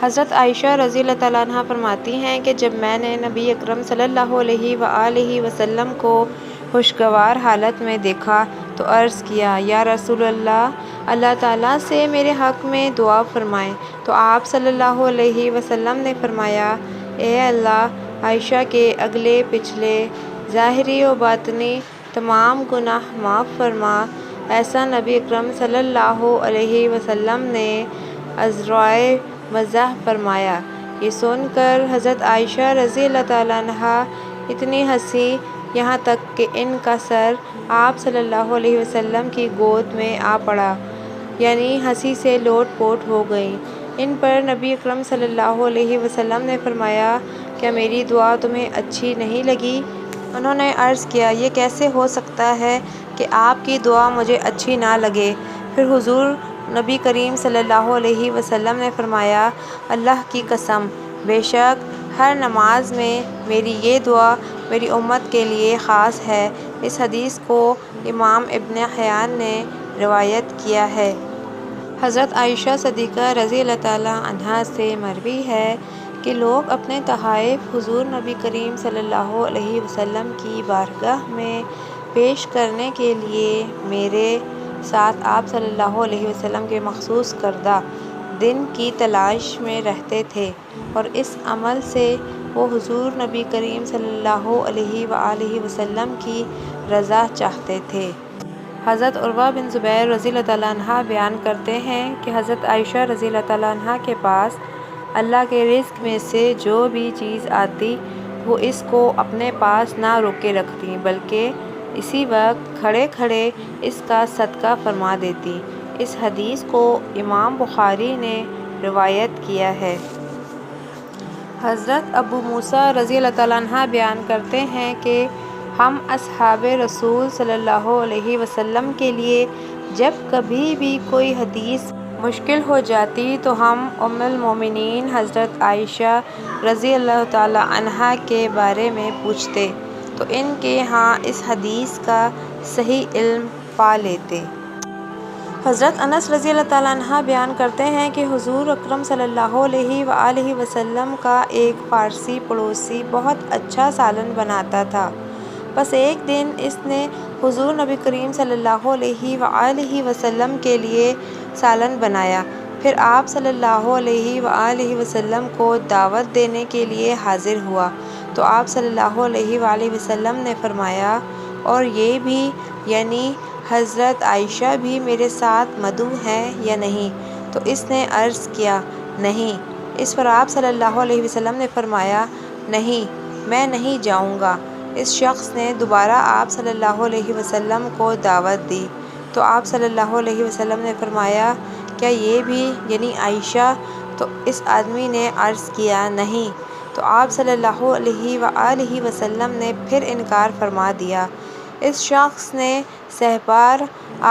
حضرت عائشہ رضی اللہ تعالیٰ عنہ فرماتی ہیں کہ جب میں نے نبی اکرم صلی اللہ علیہ وآلہ وسلم کو خوشگوار حالت میں دیکھا تو عرض کیا، یا رسول اللہ، اللہ تعالیٰ سے میرے حق میں دعا فرمائیں۔ تو آپ صلی اللہ علیہ وسلم نے فرمایا، اے اللہ، عائشہ کے اگلے پچھلے، ظاہری و باطنی تمام گناہ معاف فرما۔ ایسا نبی اکرم صلی اللہ علیہ وسلم نے عذرائے مزاح فرمایا۔ یہ سن کر حضرت عائشہ رضی اللہ تعالیٰ عنہا اتنی ہنسی، یہاں تک کہ ان کا سر آپ صلی اللہ علیہ وسلم کی گود میں آ پڑا، یعنی ہنسی سے لوٹ پوٹ ہو گئیں۔ ان پر نبی اکرم صلی اللہ علیہ وسلم نے فرمایا، کیا میری دعا تمہیں اچھی نہیں لگی؟ انہوں نے عرض کیا، یہ کیسے ہو سکتا ہے کہ آپ کی دعا مجھے اچھی نہ لگے؟ پھر حضور نبی کریم صلی اللہ علیہ وسلم نے فرمایا، اللہ کی قسم، بے شک ہر نماز میں میری یہ دعا میری امت کے لیے خاص ہے۔ اس حدیث کو امام ابن حبان نے روایت کیا ہے۔ حضرت عائشہ صدیقہ رضی اللہ تعالیٰ عنہا سے مروی ہے کہ لوگ اپنے تحائف حضور نبی کریم صلی اللہ علیہ وسلم کی بارگاہ میں پیش کرنے کے لیے میرے ساتھ آپ صلی اللہ علیہ وسلم کے مخصوص کردہ دن کی تلاش میں رہتے تھے، اور اس عمل سے وہ حضور نبی کریم صلی اللہ علیہ وآلہ وسلم کی رضا چاہتے تھے۔ حضرت عروہ بن زبیر رضی اللہ تعالیٰ عنہ بیان کرتے ہیں کہ حضرت عائشہ رضی اللہ تعالیٰ عنہ کے پاس اللہ کے رزق میں سے جو بھی چیز آتی وہ اس کو اپنے پاس نہ روکے رکھتیں، بلکہ اسی وقت کھڑے کھڑے اس کا صدقہ فرما دیتی۔ اس حدیث کو امام بخاری نے روایت کیا ہے۔ حضرت ابو موسیٰ رضی اللہ تعالیٰ عنہ بیان کرتے ہیں کہ ہم اصحاب رسول صلی اللہ علیہ وسلم کے لیے جب کبھی بھی کوئی حدیث مشکل ہو جاتی تو ہم ام المومنین حضرت عائشہ رضی اللہ تعالیٰ عنہا کے بارے میں پوچھتے تو ان کے ہاں اس حدیث کا صحیح علم پا لیتے۔ حضرت انس رضی اللہ تعالیٰ عنہ بیان کرتے ہیں کہ حضور اکرم صلی اللہ علیہ وآلہ وسلم کا ایک فارسی پڑوسی بہت اچھا سالن بناتا تھا۔ بس ایک دن اس نے حضور نبی کریم صلی اللہ علیہ وآلہ وسلم کے لیے سالن بنایا، پھر آپ صلی اللہ علیہ وآلہ وسلم کو دعوت دینے کے لیے حاضر ہوا تو آپ صلی اللہ علیہ وآلہ وسلم نے فرمایا، اور یہ بھی، یعنی حضرت عائشہ بھی میرے ساتھ مدعو ہیں یا نہیں؟ تو اس نے عرض کیا، نہیں۔ اس پر آپ صلی اللہ علیہ وسلم نے فرمایا، نہیں، میں نہیں جاؤں گا۔ اس شخص نے دوبارہ آپ صلی اللہ علیہ وسلم کو دعوت دی تو آپ صلی اللہ علیہ وسلم نے فرمایا، کیا یہ بھی، یعنی عائشہ؟ تو اس آدمی نے عرض کیا، نہیں۔ تو آپ صلی اللہ علیہ وآلہ وسلم نے پھر انکار فرما دیا۔ اس شخص نے سہ بار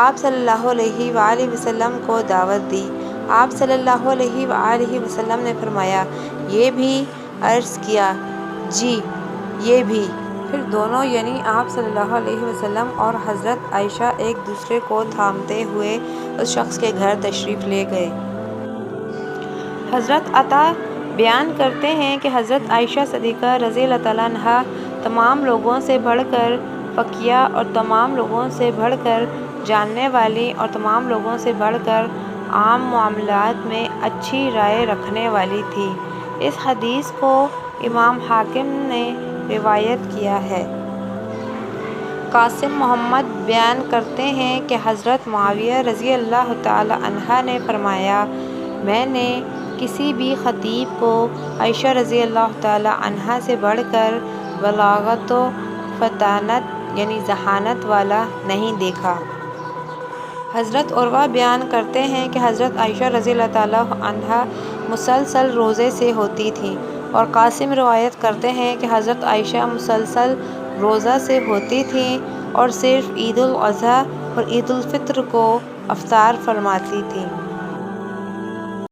آپ صلی اللہ علیہ وآلہ وسلم کو دعوت دی۔ آپ صلی اللہ علیہ وآلہ وسلم نے فرمایا، یہ بھی؟ عرض کیا، جی، یہ بھی۔ پھر دونوں، یعنی آپ صلی اللہ علیہ وسلم اور حضرت عائشہ، ایک دوسرے کو تھامتے ہوئے اس شخص کے گھر تشریف لے گئے۔ حضرت عطا بیان کرتے ہیں کہ حضرت عائشہ صدیقہ رضی اللہ تعالیٰ عنہا تمام لوگوں سے بڑھ کر فقیہ اور تمام لوگوں سے بڑھ کر جاننے والی اور تمام لوگوں سے بڑھ کر عام معاملات میں اچھی رائے رکھنے والی تھی۔ اس حدیث کو امام حاکم نے روایت کیا ہے۔ قاسم محمد بیان کرتے ہیں کہ حضرت معاویہ رضی اللہ تعالیٰ عنہ نے فرمایا، میں نے کسی بھی خطیب کو عائشہ رضی اللہ تعالیٰ عنہا سے بڑھ کر بلاغت و فطانت، یعنی ذہانت والا نہیں دیکھا۔ حضرت عروہ بیان کرتے ہیں کہ حضرت عائشہ رضی اللہ تعالیٰ عنہا مسلسل روزے سے ہوتی تھیں، اور قاسم روایت کرتے ہیں کہ حضرت عائشہ مسلسل روزہ سے ہوتی تھیں اور صرف عید الاضحیٰ اور عید الفطر کو افطار فرماتی تھیں۔